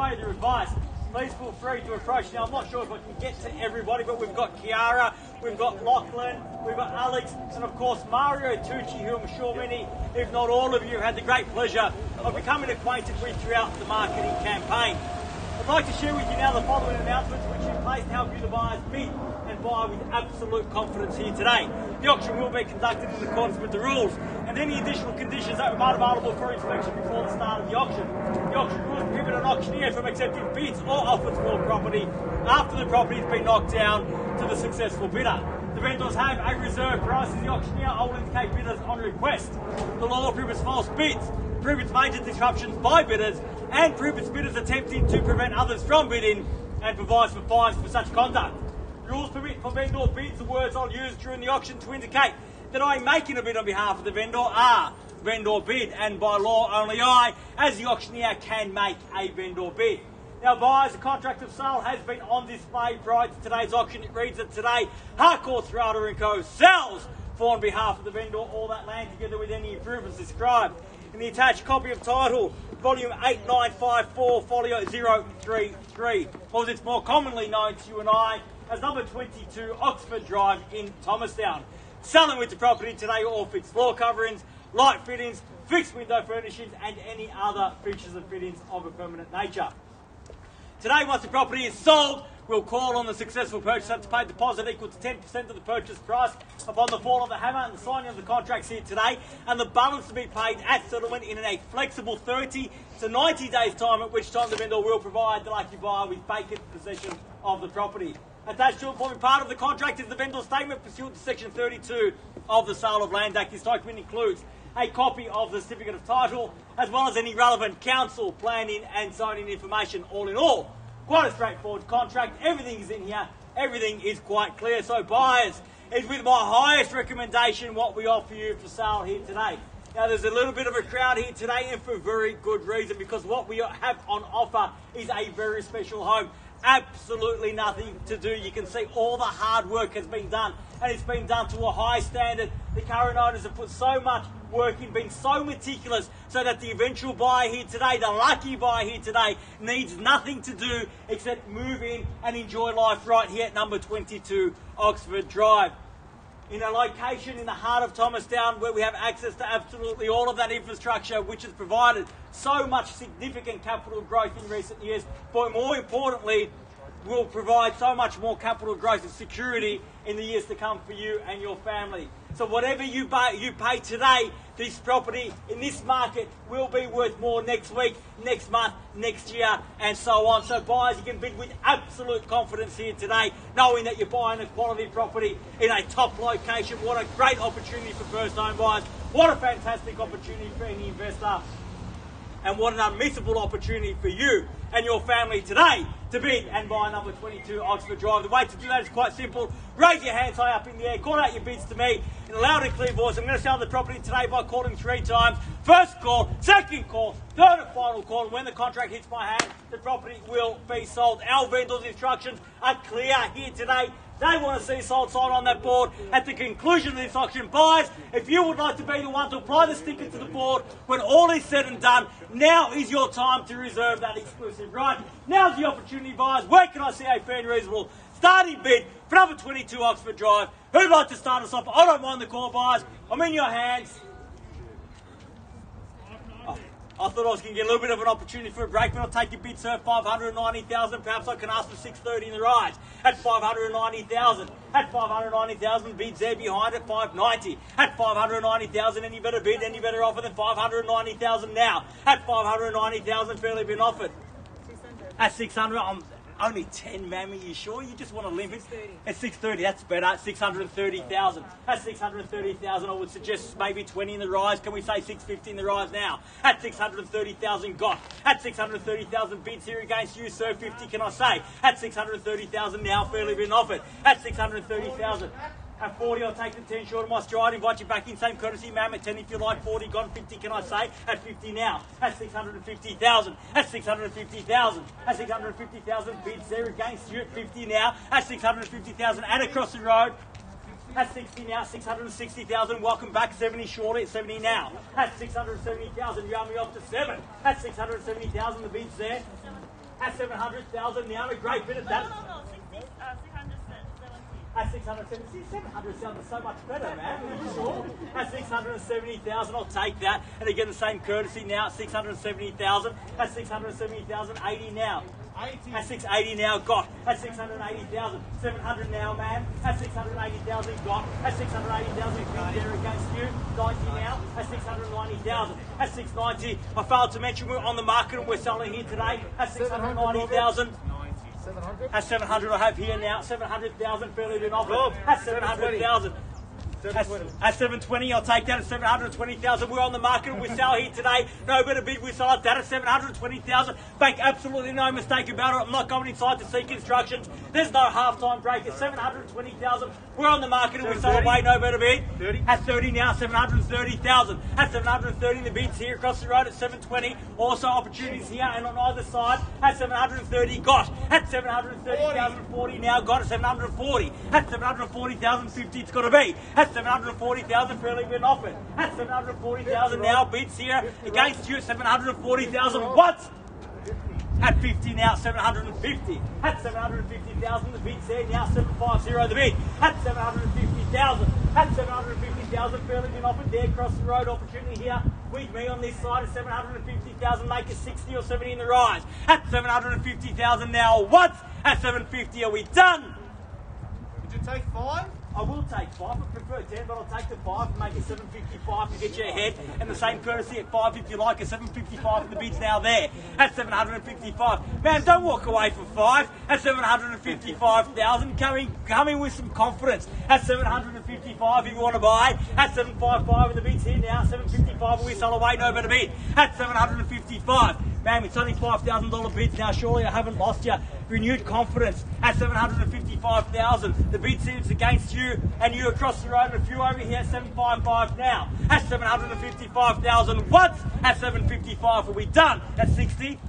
require your advice, please feel free to approach. Now, I'm not sure if I can get to everybody, but we've got Kiara, we've got Lachlan, we've got Alex, and of course Mario Tucci, who I'm sure many, if not all of you, have had the great pleasure of becoming acquainted with throughout the marketing campaign. I'd like to share with you now the following announcements which are in place to help you the buyers bid and buy with absolute confidence here today. The auction will be conducted in accordance with the rules, and any additional conditions that are available for inspection before the start of the auction. The auction rules prohibit an auctioneer from accepting bids or offers for a property after the property has been knocked down to the successful bidder. The vendors have a reserve price as the auctioneer will indicate bidders on request. The law prohibits false bids, prohibits major disruptions by bidders, and prohibits bidders attempting to prevent others from bidding, and provides for fines for such conduct. Rules permit for vendor bids. The words I'll use during the auction to indicate that I'm making a bid on behalf of the vendor are vendor bid, and by law only I, as the auctioneer, can make a vendor bid. Now buyers, the contract of sale has been on display prior to today's auction. It reads that today Harcourts, Rata & Co. sells for on behalf of the vendor all that land together with any improvements described in the attached copy of title, volume 8954, folio 033, or as it's more commonly known to you and I as number 22 Oxford Drive in Thomastown. Selling with the property today all fixed floor coverings, light fittings, fixed window furnishings and any other features and fittings of a permanent nature. Today, once the property is sold, we'll call on the successful purchaser to pay a deposit equal to 10% of the purchase price upon the fall of the hammer and the signing of the contracts here today, and the balance to be paid at settlement in a flexible 30 to 90 days time, at which time the vendor will provide the lucky buyer with vacant possession of the property. Attached to it, forming part of the contract, is the vendor's statement pursuant to Section 32 of the Sale of Land Act. This document includes a copy of the certificate of title, as well as any relevant council, planning and zoning information. All in all, quite a straightforward contract. Everything is in here. Everything is quite clear. So buyers, it's with my highest recommendation what we offer you for sale here today. Now there's a little bit of a crowd here today, and for very good reason, because what we have on offer is a very special home. Absolutely nothing to do. You can see all the hard work has been done, and it's been done to a high standard. The current owners have put so much work in, been so meticulous, so that the eventual buyer here today, the lucky buyer here today, needs nothing to do except move in and enjoy life right here at number 22 Oxford Drive. In a location in the heart of Thomastown, where we have access to absolutely all of that infrastructure, which has provided so much significant capital growth in recent years, but more importantly, will provide so much more capital growth and security in the years to come for you and your family. So whatever you pay today, this property in this market will be worth more next week, next month, next year, and so on. So buyers, you can bid with absolute confidence here today, knowing that you're buying a quality property in a top location. What a great opportunity for first home buyers. What a fantastic opportunity for any investor. And what an unmissable opportunity for you and your family today to bid and buy number 22 Oxford Drive. The way to do that is quite simple. Raise your hands high up in the air, call out your bids to me in a loud and clear voice. I'm going to sell the property today by calling 3 times. First call, second call, third and final call. And when the contract hits my hand, the property will be sold. Our vendors' instructions are clear here today. They want to see sold sign on that board at the conclusion of this auction. Buyers, if you would like to be the one to apply the sticker to the board when all is said and done, now is your time to reserve that exclusive right. Now's the opportunity, buyers. Where can I see a fair and reasonable starting bid for number 22 Oxford Drive? Who'd like to start us off? I don't mind the call, buyers. I'm in your hands. I thought I was going to get a little bit of an opportunity for a break, but I'll take your bid, sir. 590,000. Perhaps I can ask for 630 in the rise. At 590,000. At 590,000, bids there behind at 590. At 590,000, any better bid, any better offer than 590,000 now. At 590,000, fairly been offered. 600. At 600, I'm only 10, ma'am. Are you sure? You just want to limit? 630. At 630, that's better. 630,000. At 630,000, I would suggest maybe 20 in the rise. Can we say 650 in the rise now? At 630,000, got. At 630,000, bids here against you, sir. 50, can I say? At 630,000 now, fairly been offered. At 630,000. At 40, I'll take the 10 short of my stride. Invite you back in. Same courtesy, ma'am. At 10 if you like. 40, gone. 50, can I say? At 50 now. At 650,000. At 650,000. At 650,000. Bids there against you at 50 now. At 650,000. And across the road. At 60 now. 660,000. Welcome back. 70 shortly. At 70 now. At 670,000. You arm me off to 7. At 670,000. The bids there. at 700,000 now. A great bit of that. No, 670. At 670, 700 sounds so much better, man. Are you sure? At 670,000, I'll take that. And again, the same courtesy now at 670,000. At 670,000, 80 now. 80. At 680 now, got. At 680,000, 700 now, man. At 680,000, got. At 680,000, there against you. 90 now. At 690,000. At 690, I failed to mention we're on the market and we're selling here today. At 690,000. 700. At 700, I have here now. 700,000, fairly been offered. At 700,000. At 720, I'll take that at 720,000. We're on the market and we sell here today. No better bid, we sell at that at 720,000. Make absolutely no mistake about it. I'm not going inside to seek instructions. There's no half-time break. At 720,000, we're on the market and we sell away. No better bid. 30. At 30 now, 730,000. At 730, the bids here across the road at 720. Also opportunities here and on either side at 730, got. At 730,000, 40 now, got. At 740. At 740,000, 50 it's got to be. At 740,000, fairly been offered. At 740,000 now, bids here against you at 740,000. What? At 50 now, 750. At 750,000, the bid's there now, 750 the bid. At 750,000. At 750,000, fairly been offered there across the road. Opportunity here with me on this side at 750,000, make it 60 or 70 in the rise. At 750,000 now, what? At 750, are we done? Would you take 5? I will take 5, I prefer 10, but I'll take the 5 and make it 755 to get you ahead. And the same courtesy at 5 if you like, at 755 and the bid's now there. At 755. Man, don't walk away from 5. At 755,000, come in with some confidence. At 755 if you want to buy. At 755 and the bid's here now. 755 and we sell away, no better bid. At 755. Man, it's only $5,000 bids now. Surely I haven't lost you. Renewed confidence at 755,000. The bid seems against you, and you across the road and a few over here at 755 now. At 755,000. What? At 755. Are we done? At 60.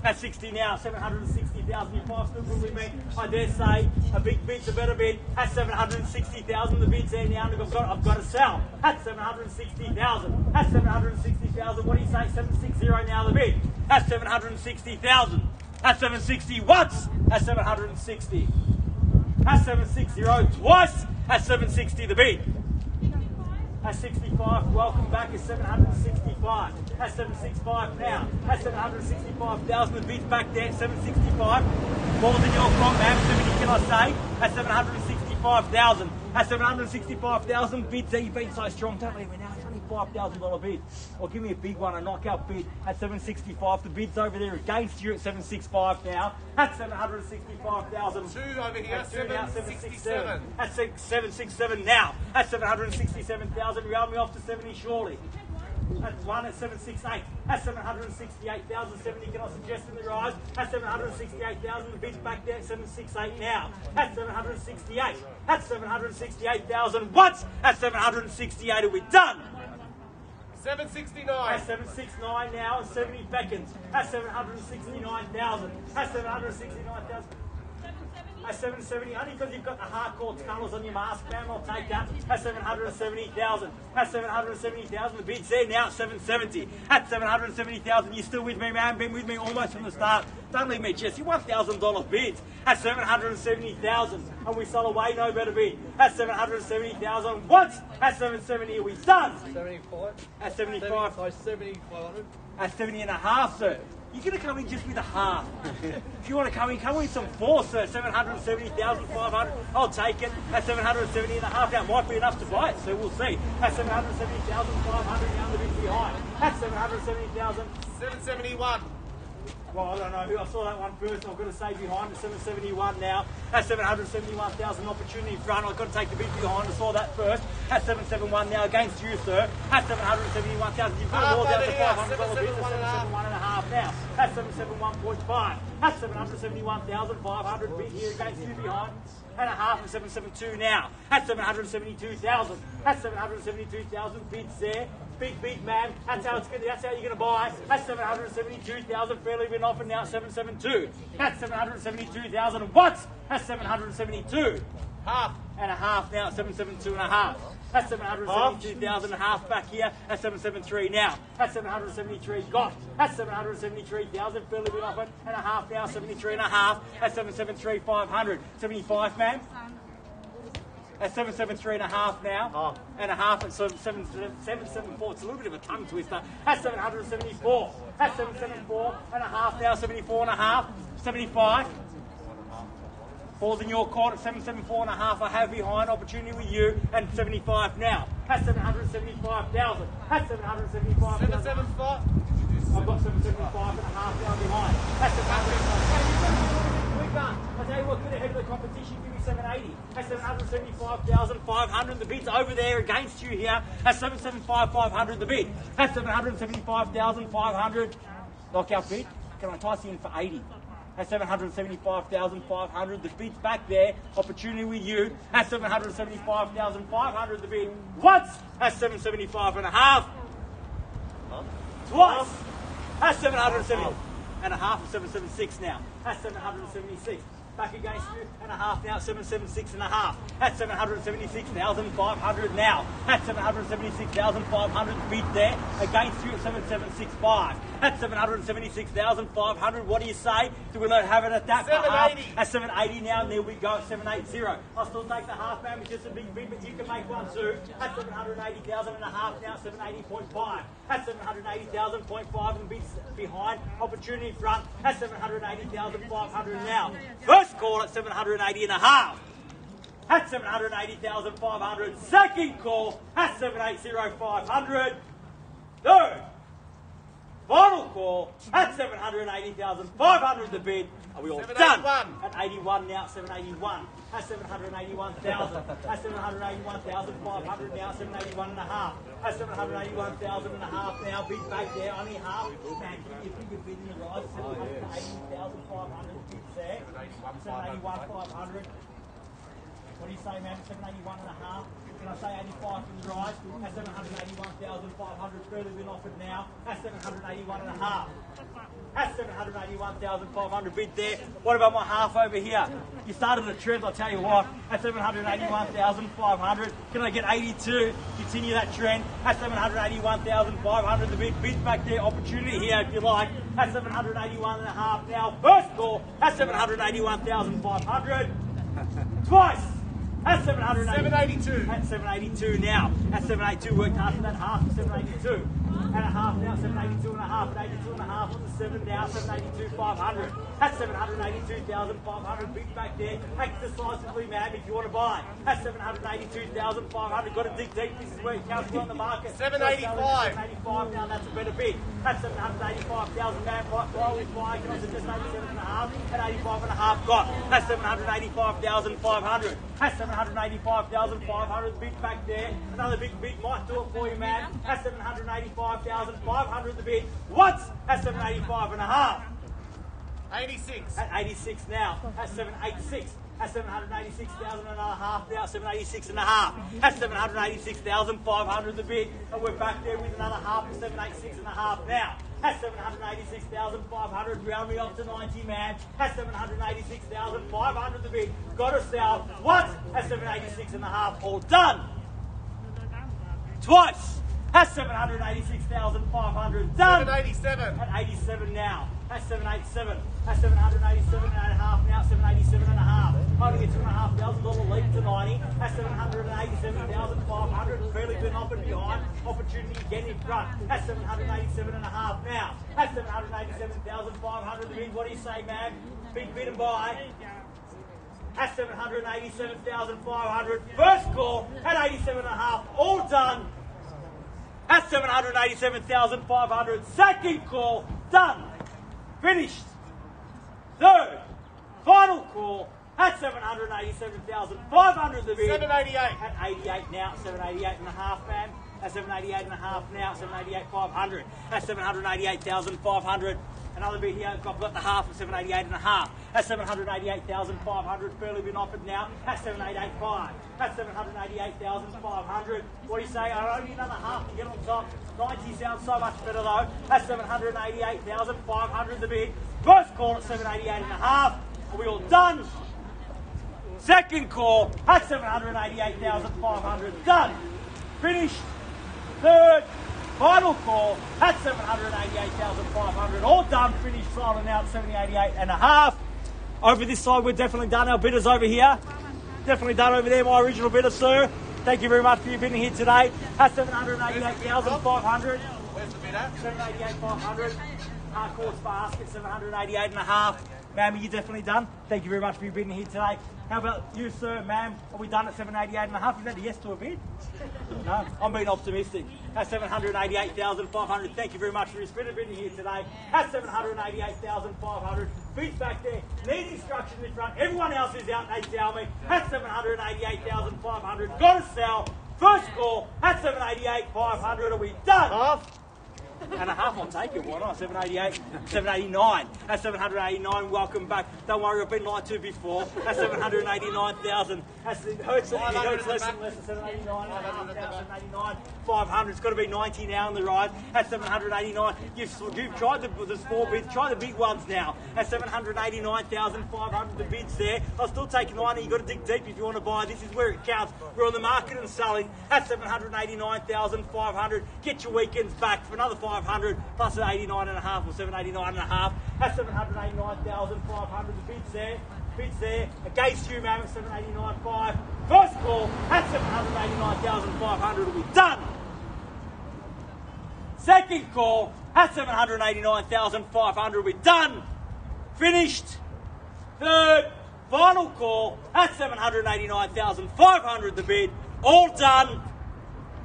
At 60 now, 760,000. You five still good with me? I dare say a big bid's a better bid. At 760,000, the bid's there now, and I've got to sell. At 760,000. At 760,000, what do you say? 760 now, the bid. At 760,000. At 760, what? At 760. At 760, twice. At 760, the bid. At 65, welcome back at 765. At 765 now. At 765,000, the bid's back there at 765. More than your front, man. 70 can I say? At 765,000. At 765,000, bids there. You've been so strong. Don't leave me now. It's only $5,000 bid. Or give me a big one, a knockout bid at 765. The bid's over there against you at 765 now. At 765,000. 2 over here, 767. At 767 now. At 767,000. Round me off to 70 surely. At 1 at 768. At 768,000. 70 can I suggest in the rise? At 768,000. The bid's back there at 768 now. At 768. At 768,000. What? At 768 are we done? 769. At 769 now and 70 beckons. At 769,000. At 769,000. At 770, only because you've got the Harcourts colours on your mask, man, I'll take that. At 770,000. At 770,000, the bid's there now at 770. At 770,000, you still with me, man? Been with me almost from the start. Don't leave me, Jesse. $1,000 bids. At 770,000, and we sell away, no better bid. At 770,000, what? At 770, are we done? 75. At 75. So 7,500. At 70 and a half, sir. You're going to come in just with a half. If you want to come in with some force, sir. 770,500. I'll take it. At 770 and a half, that might be enough to buy it, so we'll see. At 770,500, now the bit behind. At 770,000. 771. Well, I don't know who. I saw that one first. I've got to say behind at 771 now. At 771,000 opportunity in front. I've got to take the bid behind. I saw that first. At 771 now against you, sir. At 771,000. You've got more down to $500 bids. At 771 and a half now. At 771.5. At 771,500 bid here against you behind. And a half at 772 now. At 772,000. At 772,000 bids there. Big man. That's how you're going to buy. At 772,000, fairly been offered now at 772. At 772,000, what? At 772. Half. And a half now at 772 and a half. That's 772,000 and a half back here. That's 773 now. That's 773 got. That's 773,000 fairly been offered and a half now. 73 and a half. That's 773 500. 75, ma'am. That's 773 and a half now. And a half at 774. It's a little bit of a tongue twister. That's 774. That's 774 and a half now. 74 and a half. 75. Falls in your court at 774 and a half. I have behind opportunity with you and 75 now. That's 775,000. That's 775. 775. I've got 775 and a half down behind. That's 775. Quick done. I'll tell you what, get ahead of the competition. Give me 780. That's 775,500. The bid's over there against you here. That's 775,500 the bid. That's 775,500. Knockout bid. Can I toss you in for 80? That's 775,500. The bid's back there. Opportunity with you. That's 775,500. The bid. Once. That's 775 and a half. Twice. That's 770 and a half. 776 now. That's 776. Back against you and a half now. 776 and a half. That's 776,500 now. That's 776,500 bid there against you at 7,765. That's 776,500. What do you say? Do we let have it at that? 780. At 780 now, and there we go. 780. I'll still take the half, man. It's just a big bid, but you can make one too. That's 780,000 and a half now. 780.5. That's 780,000.5 and bids behind. Opportunity in front. That's 780,500 now. First call at 780 and a half. That's 780,500. Second call. That's 780,500. Third. Final call at 780,500 the bid. Are we all done? At 81 now, 781. That's 781,000. That's 781,500 now, 781 and a half. That's 781,000 and a half now. Bid back there, only half. Man, give me a bigger bid in the rise. 780,500 bids there. 781,500. What do you say, man? 781 and a half. Can I say 85 from the rise? That's 781,500 further been offered now. That's 781 and a half. That's 781,500 bid there. What about my half over here? You started a trend, I'll tell you what. That's 781,500. Can I get 82? Continue that trend. That's 781,500. The bid back there. Opportunity here if you like. That's 781 and a half now. First call. That's 781,500. Twice. That's 782. That's 782 now. That's 782 worked hard for that half to 782. And a half now, 782 and a half. And 82 and a half on the 7 now, 782,500. That's 782,500. Big back there. Act decisively, man, if you want to buy. That's 782,500. Got to dig deep. This is where it counts on the market. 785. 785 now, that's a better bid. That's 785,000, man. While we buy, can I suggest 87 and a half? And 85 and a half got. That's 785,500. That's 785,500. Bid back there. Another big bid might do it for you, man. That's 785,500 the bid. Once. That's 785 and a half. 86. At 86 now. That's 786. That's 786,000 and a half now. 786 and a half. That's 786,500 the bid. And we're back there with another half of 786 and a half now. That's 786,500. Round me up to 90, man. That's 786,500 the bid. Got to sell. Once. That's 786 and a half. All done. Twice. That's 786,500. Done. 787. At 87 now. That's 787. That's 787 and a half now. 787 and a half. Only a $2,500 leap to 90. That's 787,500. Fairly been offered behind. Opportunity again in front. That's 787 and a half now. That's 787,500 to bid. What do you say, man? Big bid and buy. That's 787,500. First call at 87 and a half. All done. That's 787,500. Second call. Done. Finished. Third. Final call. At 787,500 the bid. 788. At 88 now. 788 and a half, man. That's 788 and a half now. 788,500. That's 788,500. Another bid here. I've got the half of 788 and a half. That's 788,500. Fairly been offered now. That's 788.5. That's 788,500. What do you say? I only need another half to get on top. 90 sounds so much better though. That's 788,500 the bid. First call at 788 and a half. Are we all done? Second call at 788,500. Done. Finished. Third, final call at 788,500. All done, finished, silent out, 788.5. Over this side, we're definitely done. Our bidders over here. Definitely done over there, my original bidder, sir. Thank you very much for your bidding here today. At 788,500. Where's the bid at? 788,500. Harcourts basket, 788.5. Ma'am, are you definitely done? Thank you very much for your bidding here today. How about you, sir, ma'am? Are we done at 788.5? Is that a yes to a bid? No, I'm being optimistic. At 788,500. Thank you very much for your bidding here today. At 788,500. Bids back there. Need instructions in front. Everyone else is out, they tell me. At 788,500. Got to sell. First call at 788,500. Are we done? Half. And a half, I'll take it. Why not? 788, 789. At 789, welcome back. Don't worry, I've been lied to before. At 789,000. It hurts less and less than 789. 789, 500. It's got to be 90 now on the ride. At 789, you've tried the small bids. Try the big ones now. At 789,500, the bids there. I'll still take 90. You've got to dig deep if you want to buy. This is where it counts. We're on the market and selling at 789,500. Get your weekends back for another 500 plus an 89.5 or 789.5. That's 789,500. The bids there. Bids there. Against you, man, at 789.5. First call at 789,500 will be done. Second call at 789,500 will be done. Finished. Third, final call at 789,500. The bid. All done.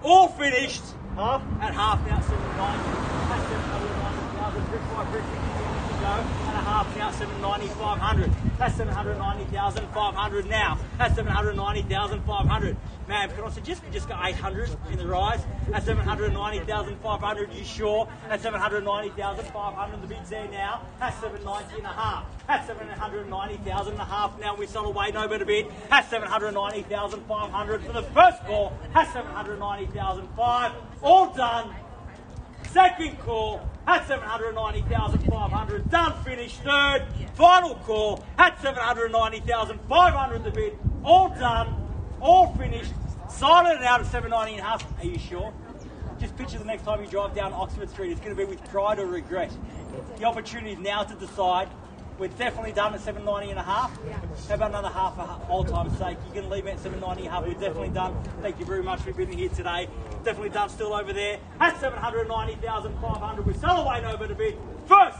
All finished. Half. At half now, 790. That's 790,000. Brick by brick, 50 minutes to go. And a half now, 790,500. That's 790,500 now. That's 790,500. Man, can I suggest we just go 800 in the rise? At 790,500, you sure? At 790,500, the bid's there now. That's 790.5. That's 790,500 now. We sell away, no better bid. That's 790,500 for the first call. That's 790,500. All done. Second call at 790,500. Done, finished. Third, final call at 790,500. The bid. All done. All finished. Silent out at 790.5. Are you sure? Just picture the next time you drive down Oxford Street. It's going to be with pride or regret. The opportunity is now to decide. We're definitely done at 790.5. How about another half for old time's sake? You can leave it at 790.5. We're definitely done. Thank you very much for being here today. Definitely done still over there. At 790,500. We sell away no better bid. First,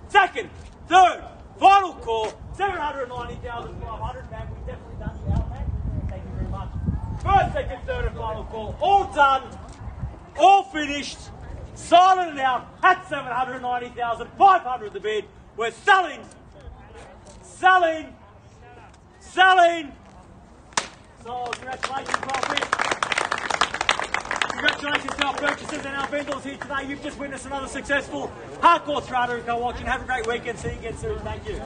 second, third, final call. 790,500. Man, we've definitely done you out, man. Thank you very much. First, second, third, and final call. All done. All finished. Silent and out at 790,500. The bid. We're selling. Selling. Selling. So, congratulations, Robert. Congratulations to our purchasers and our vendors here today. You've just witnessed another successful Harcourts Rata and Co-auction. Have a great weekend. See you again soon. Thank you.